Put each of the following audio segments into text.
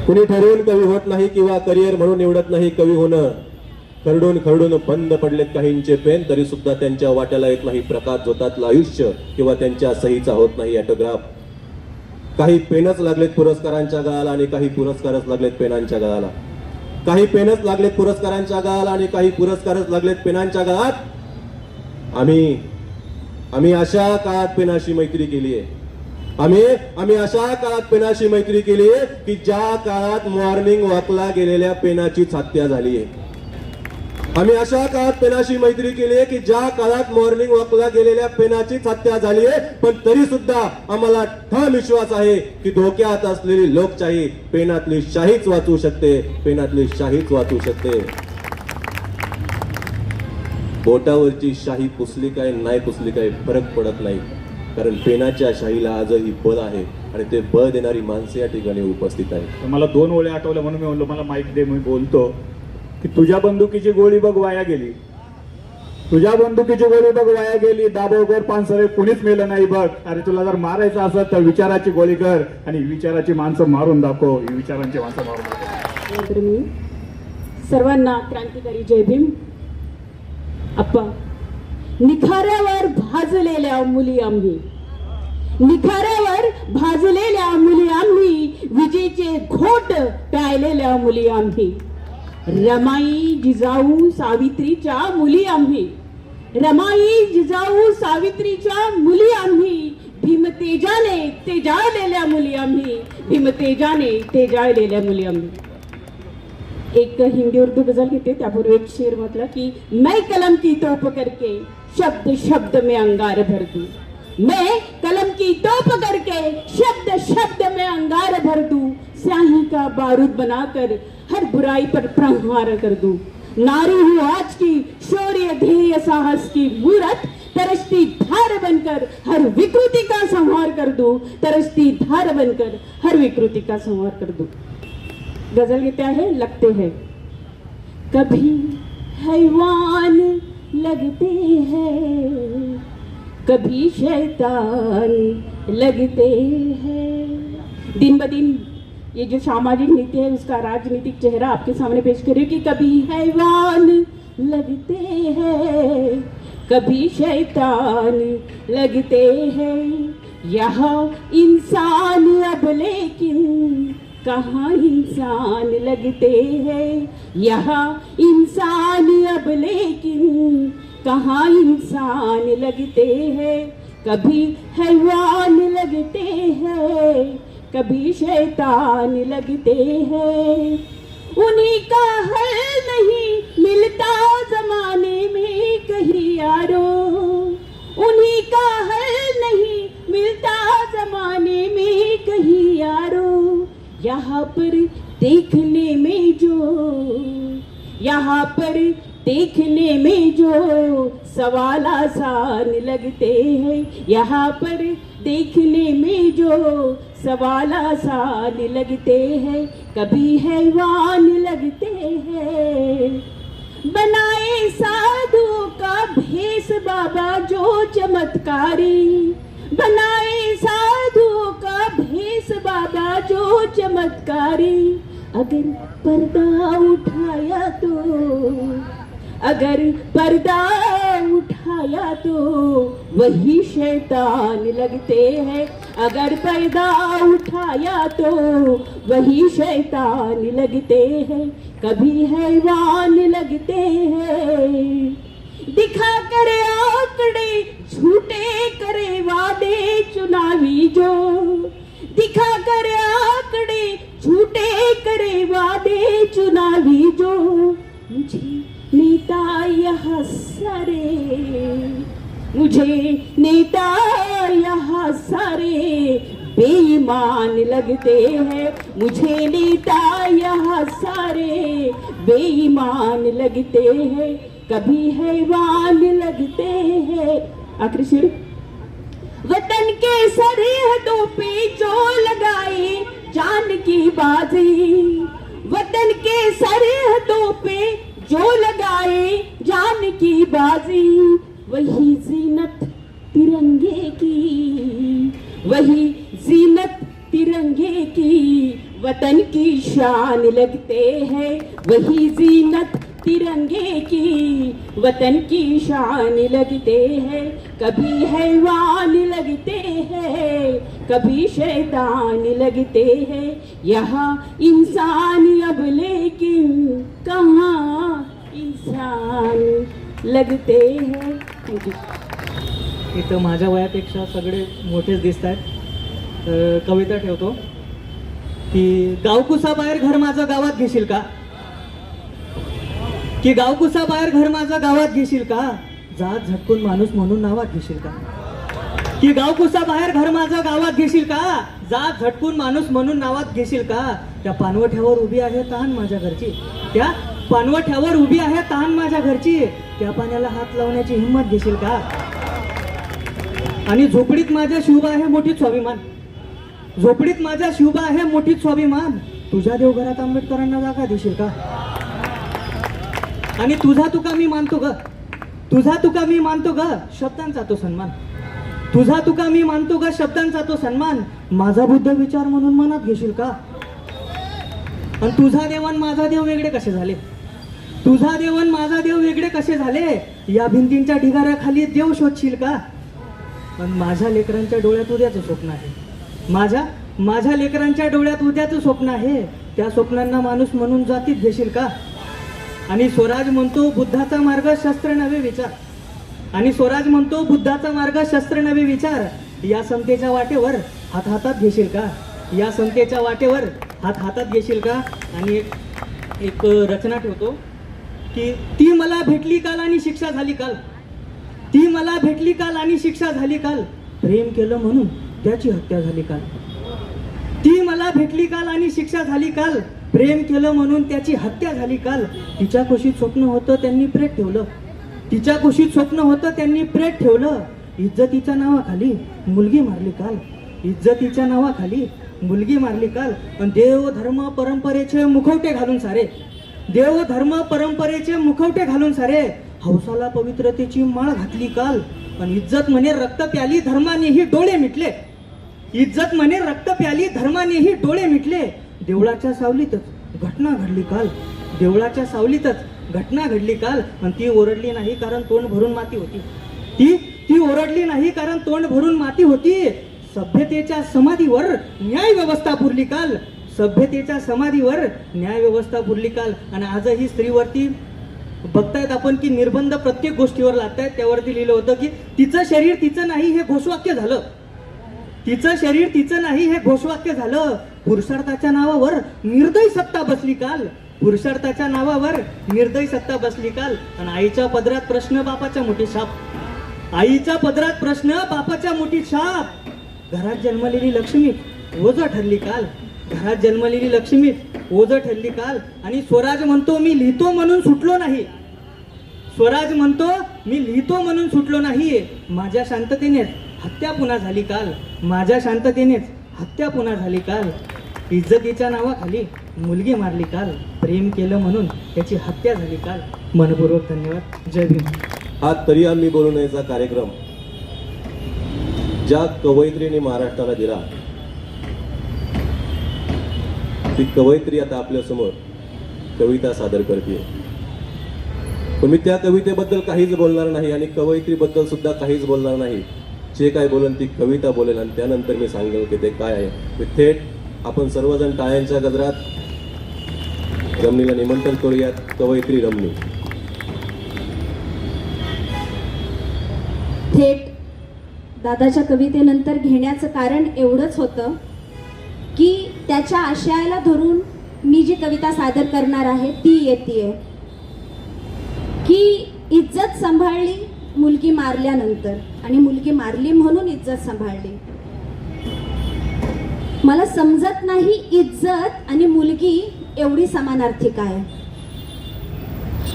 कुणी ठरवून कवी होत नाही किंवा करिअर म्हणून निवडत नाही कवी होणं. खरडून खरडून बंद पडलेत काहींचे पेन, तरी सुद्धा त्यांच्या वाट्याला येत नाही प्रकाश झोतातलं आयुष्य किंवा त्यांच्या सहीचा होत नाही ऑटोग्राफ. काही पेनच लागलेत पुरस्कारांच्या गळाला आणि काही पुरस्कारच लागलेत पेनांच्या गळाला. काही पेनच लागलेत पुरस्कारांच्या गळाला आणि काही पुरस्कारच लागलेत पेनांच्या गळात. आम्ही अशा काळात पेनाशी मैत्री केली आहे. आम्ही अशा काळात पेनाशी मैत्री केली आहे की ज्या काळात मॉर्निंग वॉकला गेलेल्या पेनाचीच हत्या झाली आहे. आम्ही अशा काळात पेनाशी मैत्री केली आहे की ज्या काळात मॉर्निंग वॉकला गेलेल्या पेनाचीच हत्या झाली आहे. पण तरी सुद्धा आम्हाला ठाम विश्वास आहे की धोक्यात असलेली लोकशाही पेनातली शाहीच वाचू शकते. पेनातली शाहीच वाचू शकते. बोटावरची शाही पुसली काय नाही पुसली काय फरक पडत नाही, कारण पेनाच्या शाहीला आजही बळ आहे आणि ते बळ देणारी माणसे या ठिकाणी उपस्थित आहेत. मला 2 ओळी आठवल्या म्हणून मी म्हणलो मला माईक दे. मी बोलतो की तुझ्या बंदुकीची गोळी बघ वाया गेली. तुझ्या बंदुकीची गोळी बघ वाया गेली. दाभोळकर पानसरे कुणीच मेलं नाही बघ. अरे तुला जर मारायचं असत तर विचाराची गोळी कर आणि विचाराची माणसं मारून दाखव. ही विचारांची माणसं मारून दाखव. तर मी सर्वांना क्रांतिकारी जय भीम. आप्पा, निखाऱ्यावर भाजलेल्या मुली आम्ही, निखाऱ्यावर भाजलेल्या मुली आम्ही, विजेचे घोट प्यायलेल्या मुली आम्ही, रमाई जिजाऊ सावित्रीच्या मुली आम्ही, रमाई जिजाऊ सावित्रीच्या मुली आम्ही, भीमतेजाने तेजाळलेल्या मुली आम्ही, भीमतेजाने तेजाळलेल्या मुली आम्ही. एक हिंदी उर्दू गजल घेते, त्यापूर्वी एक शेर म्हटलं की मैं कलम की तोप करके शब्द शब्द में अंगार भर दूं, मैं कलम की तोप करके शब्द शब्द में अंगार भर दूं, स्याही का बारूद बनाकर हर बुराई पर प्रहार कर दूं, नारी हूँ आज की शौर्य ध्येय साहस की मूरत, तरसती धार बनकर हर विकृति का संहार कर दूं, तरसती धार बनकर हर विकृति का संहार कर दूं. गजल कहते हैं लगते हैं. कभी हैवान लगते हैं, कभी शैतान लगते हैं. दिन ब दिन ये जो सामाजिक नीति है उसका राजनीतिक चेहरा आपके सामने पेश करिए कि कभी हैवान लगते हैं, कभी शैतान लगते हैं, यहाँ इंसान अब लेकिन कहाँ इंसान लगते हैं, यहाँ इंसान अब लेकिन कहाँ इंसान लगते हैं. कभी हैवान लगते हैं, कभी शैतान लगते हैं, उन्हीं का हल नहीं मिलता जमाने में कहीं यारो, उन्हीं का हल नहीं मिलता जमाने में कहीं यारो. यहाँ पर देखने में जो, यहाँ पर देखने में जो सवाल आसान लगते हैं, यहाँ पर देखने में जो सवाल आसान लगते हैं, कभी हैवान लगते हैं. बनाए साधु का भेष बाबा जो चमत्कारी, बनाए साधु का भेष बाबा जो चमत्कारी, अगर पर्दा उठाया तो, अगर पर्दा उठाया तो वही शैतान लगते हैं, अगर पर्दा उठाया तो वही शैतान लगते हैं. कभी हैवान लगते हैं, दिखा कर आंकड़े झूठे करे वादे चुनावी जो, दिखा कर आंकड़े झूठे करे वादे चुनावी जो, मुझे नेता यहाँ सारे, मुझे नेता यहाँ सारे बेईमान लगते हैं, मुझे नेता यहाँ सारे बेईमान लगते हैं, कभी हैवान लगते हैं. आखिरी शेर. वतन के सरहदों पे जो लगाए जान की बाजी, वतन के सरहदों पे जो लगाए जान की बाजी, वही जीनत तिरंगे की, वही जीनत तिरंगे की, वतन की शान लगते हैं वही जीनत तिरंगे की, वतन की शान लगते हैं, कभी हैवान लगते हैं, कभी शैतान लगते हैं, यहाँ इंसान अब लेकिन कहाँ इंसान लगते हैं. थँक्यू. इथं माझ्या वयापेक्षा सगळे मोठेच दिसत आहेत. कविता ठेवतो की गावकुसा बाहेर घर माझं गावात घेशील का, की गावकुसा बाहेर घर माझं गावात घेशील का, जात झटकून माणूस म्हणून नावात घेशील का, की गावकुसा बाहेर घर माझं गावात घेशील का, जात झटकून माणूस म्हणून नावात घेशील का, त्या पानवठ्यावर उभी आहे तहान माझ्या घरची, त्या पानवठ्यावर उभी आहे तहान माझ्या घरची, त्या पाण्याला हात लावण्याची हिंमत घेशील का, आणि झोपडीत माझ्या शिवबा आहे मोठीच स्वाभिमान, झोपडीत माझ्या शिवबा आहे मोठीच स्वाभिमान, तुझ्या देवघरात आंबेडकरांना जागा देशील का, आणि तुझा तुका मी मानतो ग, तुझा तुका मी मानतो ग, शब्दांचा तो सन्मान, तुझा तुका मी मानतो ग, शब्दांचा तो सन्मान, माझा बुद्ध विचार म्हणून मनात घेशील का, आणि तुझा देव आणि माझा देव वेगळे कसे झाले, तुझा देव आणि माझा देव वेगळे कसे झाले, या भिंतींच्या ढिगाऱ्याखाली देव शोधशील का, पण माझ्या लेकरांच्या डोळ्यात उद्याचं स्वप्न आहे, माझ्या लेकरांच्या डोळ्यात उद्याचं स्वप्न आहे, त्या स्वप्नांना माणूस म्हणून जातीत घेशील का, आणि स्वराज म्हणतो बुद्धाचा मार्ग शस्त्र नव्हे विचार, आणि स्वराज म्हणतो बुद्धाचा मार्ग शस्त्र नव्हे विचार, या समतेच्या वाटेवर हात हातात घेशील का, या समतेच्या वाटेवर हात हातात घेशील का. आणि एक रचना ठेवतो की ती मला भेटली काल आणि शिक्षा झाली काल, ती मला भेटली काल आणि शिक्षा झाली काल, प्रेम केलं म्हणून त्याची हत्या झाली काल, ती मला भेटली काल आणि शिक्षा झाली काल, प्रेम केलं म्हणून त्याची हत्या झाली काल, तिच्या कुशीत स्वप्न होतं त्यांनी प्रेत ठेवलं, तिच्या कुशीत स्वप्न होतं त्यांनी प्रेत ठेवलं, इज्जतीच्या नावाखाली मुलगी मारली काल, इज्जतीच्या नावाखाली मुलगी मारली काल, पण देव धर्म परंपरेचे मुखवटे घालून सारे, देव धर्म परंपरेचे मुखवटे घालून सारे, हौसाला पवित्रतेची माळ घातली काल, पण इज्जत म्हणे रक्त प्याली धर्मानेही डोळे मिटले, इज्जत म्हणे रक्त प्याली धर्मानेही डोळे मिटले, देवळाच्या सावलीतच घटना घडली काल, देवळाच्या सावलीतच घटना घडली काल, आणि ती ओरडली नाही कारण तोंड भरून माती होती, ती ओरडली नाही कारण तोंड भरून माती होती, सभ्यतेच्या समाधीवर न्याय व्यवस्था पुरली काल, सभ्यतेच्या समाधीवर न्याय व्यवस्था पुरली काल. आणि आजही स्त्रीवरती बघतायत आपण की निर्बंध प्रत्येक गोष्टीवर लागतायत, त्यावरती लिहिलं होतं की तिचं शरीर तिचं नाही हे घोषवाक्य झालं, तिचं शरीर तिचं नाही हे घोषवाक्य झालं, पुरुषार्थाच्या नावावर निर्दयी सत्ता बसली काल, पुरुषार्थाच्या नावावर निर्दयी सत्ता बसली काल. आणि आईच्या पदरात प्रश्न बापाच्या मोठी छाप, आईच्या पदरात प्रश्न बापाच्या मोठी छाप, घरात जन्मलेली लक्ष्मी ओझं ठरली काल, घरात जन्मलेली लक्ष्मी ओझं ठरली काल. आणि स्वराज म्हणतो मी लिहितो म्हणून सुटलो नाही, स्वराज म्हणतो मी लिहितो म्हणून सुटलो नाही, माझ्या शांततेनेच हत्या पुन्हा झाली काल, माझ्या शांततेनेच हत्या पुन्हा झाली काल, इज्जतीच्या नावाखाली मुलगी मारली काल, प्रेम केलं म्हणून त्याची हत्या झाली काल. मनपूर्वक धन्यवाद. जय भीम. हा तरी आम्ही बोलू नयेचा कार्यक्रम ज्या कवयित्रीने महाराष्ट्राला दिला, ती कवयित्री आता आपल्या समोर कविता सादर करते, पण मी त्या कवितेबद्दल काहीच बोलणार नाही आणि कवयित्रीबद्दल सुद्धा काहीच बोलणार नाही. जे काय बोलेन ती कविता बोलेन आणि त्यानंतर मी सांगेल की ते काय आहे. मी थेट आपण सर्वजण टाळ्यांच्या गजरात रमणीला निमंत्रण करूयात. कवयित्री रमणी. थेट दादाच्या कवितेनंतर घेण्याचं कारण एवढंच होतं की त्याच्या आशयाला धरून मी जी कविता सादर करणार आहे ती येते की इज्जत सांभाळली मुलगी मारल्यानंतर, आणि मुलगी मारली म्हणून इज्जत सांभाळली. मला समजत नाही इज्जत आणि मुलगी एवढी समानार्थी काय,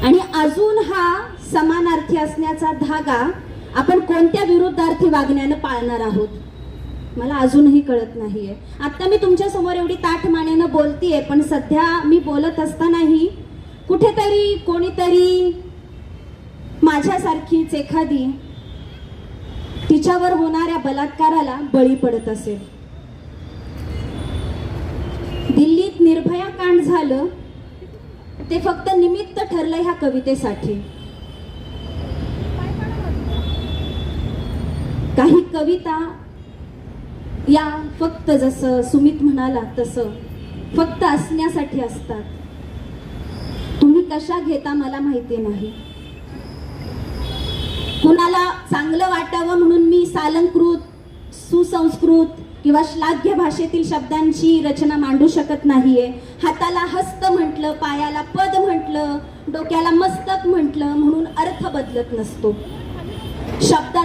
आणि अजून हा समानार्थी असण्याचा धागा आपण कोणत्या विरुद्धार्थी वागण्यानं पाळणार आहोत मला अजूनही कळत नाहीये. आता मी तुमच्या समोर एवढी ताठ मानेनं बोलतीये, पण सध्या मी बोलत असतानाही कुठेतरी कोणीतरी माझ्यासारखीच एखादी तिच्यावर होणाऱ्या बलात्काराला बळी पडत असेल. दिल्ली दिल्लीत निर्भया कांड झालं ते फक्त निमित्त ठरलं ह्या कवितेसाठी. काही कविता या फक्त जसं सुमित म्हणाला तसं फक्त असण्यासाठी असतात. तुम्ही कशा घेता मला माहिती नाही. कुणाला चांगलं वाटावं म्हणून मी सालंकृत, सुसंस्कृत किंवा श्लाघ्य भाषेतील शब्दांची रचना मांडू शकत नाहीये. हाताला हस्त म्हटलं, पायाला पद म्हटलं, डोक्याला मस्तक म्हटलं म्हणून अर्थ बदलत नसतो.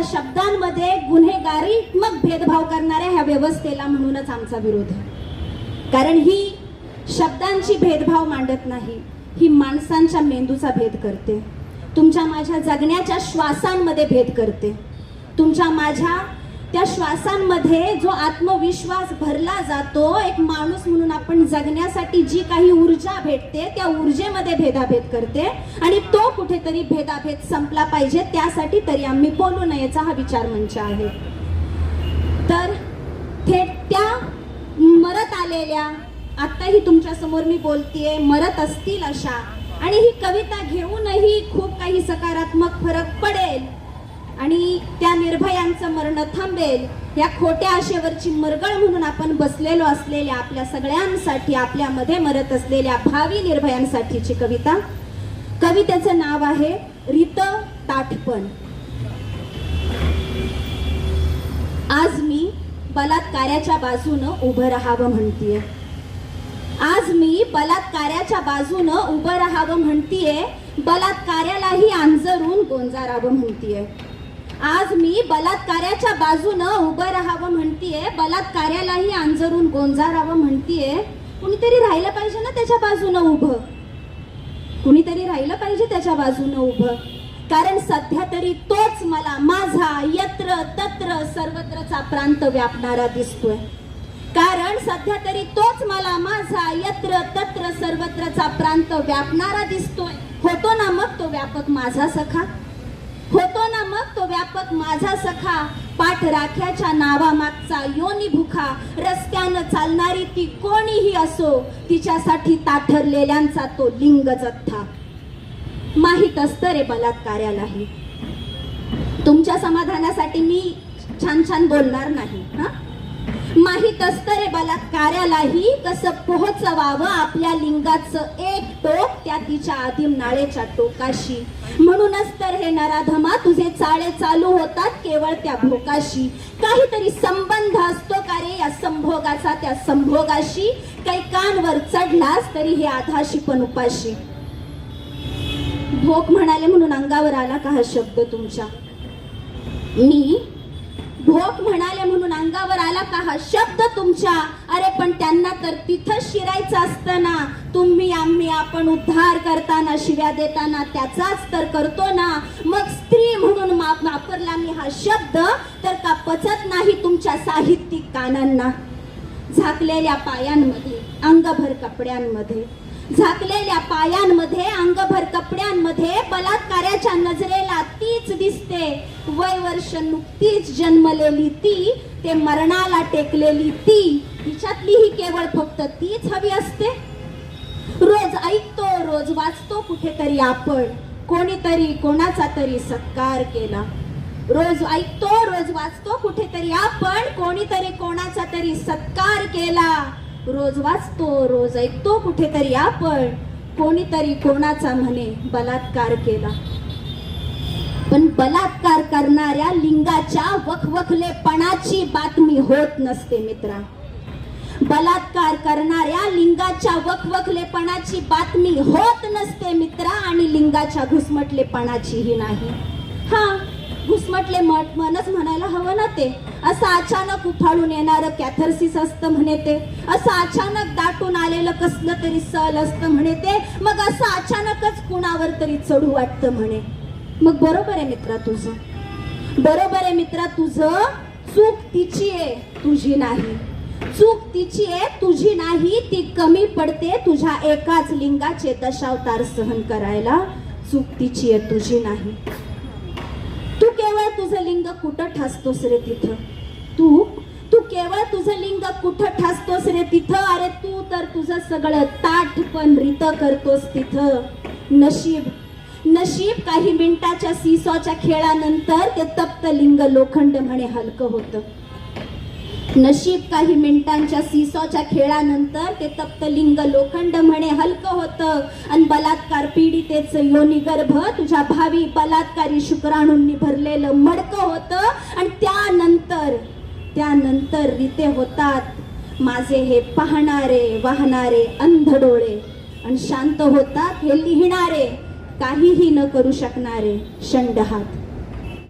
शब्दांमध्ये गुन्हेगारीत्मक भेदभाव करणाऱ्या ह्या व्यवस्थेला म्हणूनच आमचा विरोध आहे. कारण ही शब्दांची भेदभाव मांडत नाही, ही माणसांच्या मेंदूचा भेद करते. तुमच्या माझ्या जगण्याच्या श्वासांमध्ये भेद करते. तुमच्या माझ्या त्या श्वासांमध्ये जो आत्मविश्वास भरला जातो, एक माणूस म्हणून आपण जगण्यासाठी जी काही ऊर्जा भेटते त्या ऊर्जेमध्ये भेदाभेद करते. आणि तो कुठेतरी भेदाभेद संपला पाहिजे, त्यासाठी तरी आम्ही बोलू नयेचा हा विचार मंच आहे. तर थेट त्या मरत आलेल्या, आत्ताही तुमच्या समोर मी बोलतेय, मरत असतील अशा, आणि ही कविता घेऊनही खूप काही सकारात्मक फरक पडेल आणि त्या निर्भयांचं मरण थांबेल, या खोट्या आशेवरची मरगळ म्हणून आपण बसलेलो असलेल्या आपल्या सगळ्यांसाठी, आपल्यामध्ये मरत असलेल्या भावी निर्भयांसाठीची कविता. कवितेचं नाव आहे रित ताठपण. आज मी बलात्काराच्या बाजूनं उभं राहावं म्हणतीये. आज मी बलात्काराच्या बाजूनं उभं राहावं म्हणतीये, बलात्कारालाही अंजरून गोंजारावं म्हणतीये. आज मी बलात्काराच्या बाजूनं उभं राहावं म्हणतीये, बलात्कारालाही अंजरून गोंजारावं म्हणतीये. कुणीतरी राहिलं पाहिजे ना त्याच्या बाजूनं उभं, कुणीतरी राहिलं पाहिजे त्याच्या बाजूनं उभं. कारण सध्या तरी तोच मला माझा यत्र तत्र सर्वत्रचा प्रांत व्यापणारा दिसतोय. कारण सध्या तरी तोच मला माझा यत्र तत्र सर्वत्रचा प्रांत व्यापणारा दिसतोय. होतो ना मग तो व्यापक माझा सखा, होतो ना मग तो व्यापक माझा सखा. पाठराख्याच्या नावामागचा योनी भुखा, रस्त्यानं चालणारी ती कोणीही असो, तिच्यासाठी ताठरलेल्यांचा तो लिंग जथ्था. माहीत असतं रे बलात्कारालाही. तुमच्या समाधानासाठी मी छान छान बोलणार नाही. माहीत असतं रे बलात्कारालाही कसं पोहोचवावं आपल्या लिंगाचं एक टोक त्या तिच्या आदिम नाळेच्या टोकाशी. म्हणूनच तर हे नराधमा तुझे चाळे चालू होतात केवळ त्या भोकाशी. काहीतरी संबंध असतो का रे या संभोगाचा त्या संभोगाशी. काही कानवर चढलास तरी हे आधाशी पण उपाशी. भोक म्हणाले म्हणून अंगावर आला का हा शब्द तुमच्या? मी भोक म्हणाले म्हणून अंगावर आला का हा शब्द तुमच्या? अरे पण त्यांना तर तिथं शिरायचं असतं ना. तुम्ही आम्ही आपण उद्धार करताना शिव्या देताना त्याचाच तर करतो ना. मग स्त्री म्हणून वापरला मी हा शब्द तर का पचत नाही तुमच्या साहित्यिक कानांना? झाकलेल्या पायांमध्ये अंगभर कपड्यांमध्ये, झाकलेल्या पायांमध्ये अंगभर कपड्यांमध्ये बलात्काराच्या नजरेला तीच दिसते. वय वर्ष नुकतीच जन्मलेली ती, ते मरणाला टेकलेली ती, तिच्यातलीही केवळ फक्त तीच हवी असते. रोज ऐकतो रोज वाचतो कुठेतरी आपण कोणीतरी कोणाचा तरी सत्कार केला. रोज ऐकतो रोज वाचतो कुठेतरी आपण कोणीतरी कोणाचा तरी सत्कार केला. रोज वाचतो रोज ऐकतो कुठेतरी आपण कोणीतरी कोणाचा म्हणे बलात्कार केला. पण बलात्कार करणाऱ्या लिंगाच्या वखवखलेपणाची बातमी होत नसते मित्रा. बलात्कार करणाऱ्या लिंगाच्या वखवखलेपणाची बातमी होत नसते मित्रा. आणि लिंगाच्या घुसमटलेपणाचीही नाही. हा घुसमटले मनच म्हणायला हवं ना ते. असं अचानक उफाळून येणारं कॅथर्सिस असतं म्हणे ते. असं अचानक दाटून आलेलं कसलं तरी सल असतं म्हणे ते. मग असं अचानकच कुणावर तरी चढू वाटतं म्हणे. मग बरोबर आहे मित्रा तुझं, बरोबर आहे मित्रा तुझं. चूक तिची आहे तुझी नाही. चूक तिची आहे तुझी नाही. ती कमी पडते तुझ्या एकाच लिंगाचे दशावतार सहन करायला. चूक तिची आहे तुझी नाही. तू केवळ तुझं लिंग कुठं ठासतोस रे तिथं? तू केवळ तुझं लिंग कुठं ठासतोस रे तिथं, अरे तू तर तुझं सगळं ताठ पण रीत करतोस तिथं. नशीब नशीब काही मिनिटाच्या सीसॉच्या खेळानंतर ते तप्त लिंग लोखंड म्हणे हलकं होतं. नशीब काही मिनिटांच्या सीसॉच्या खेळानंतर ते तप्त लिंग लोखंड म्हणे हलकं होतं. आणि बलात्कार पीडितेचं योनी गर्भ तुझ्या भावी बलात्कारी शुक्राणूंनी भरलेलं मडकं होतं. आणि त्यानंतर रीते होतात माझे हे पाहणारे वाहणारे अंध डोळे. आणि शांत होतात हे लिहिणारे काहीही न करू शकणारे शंड हात.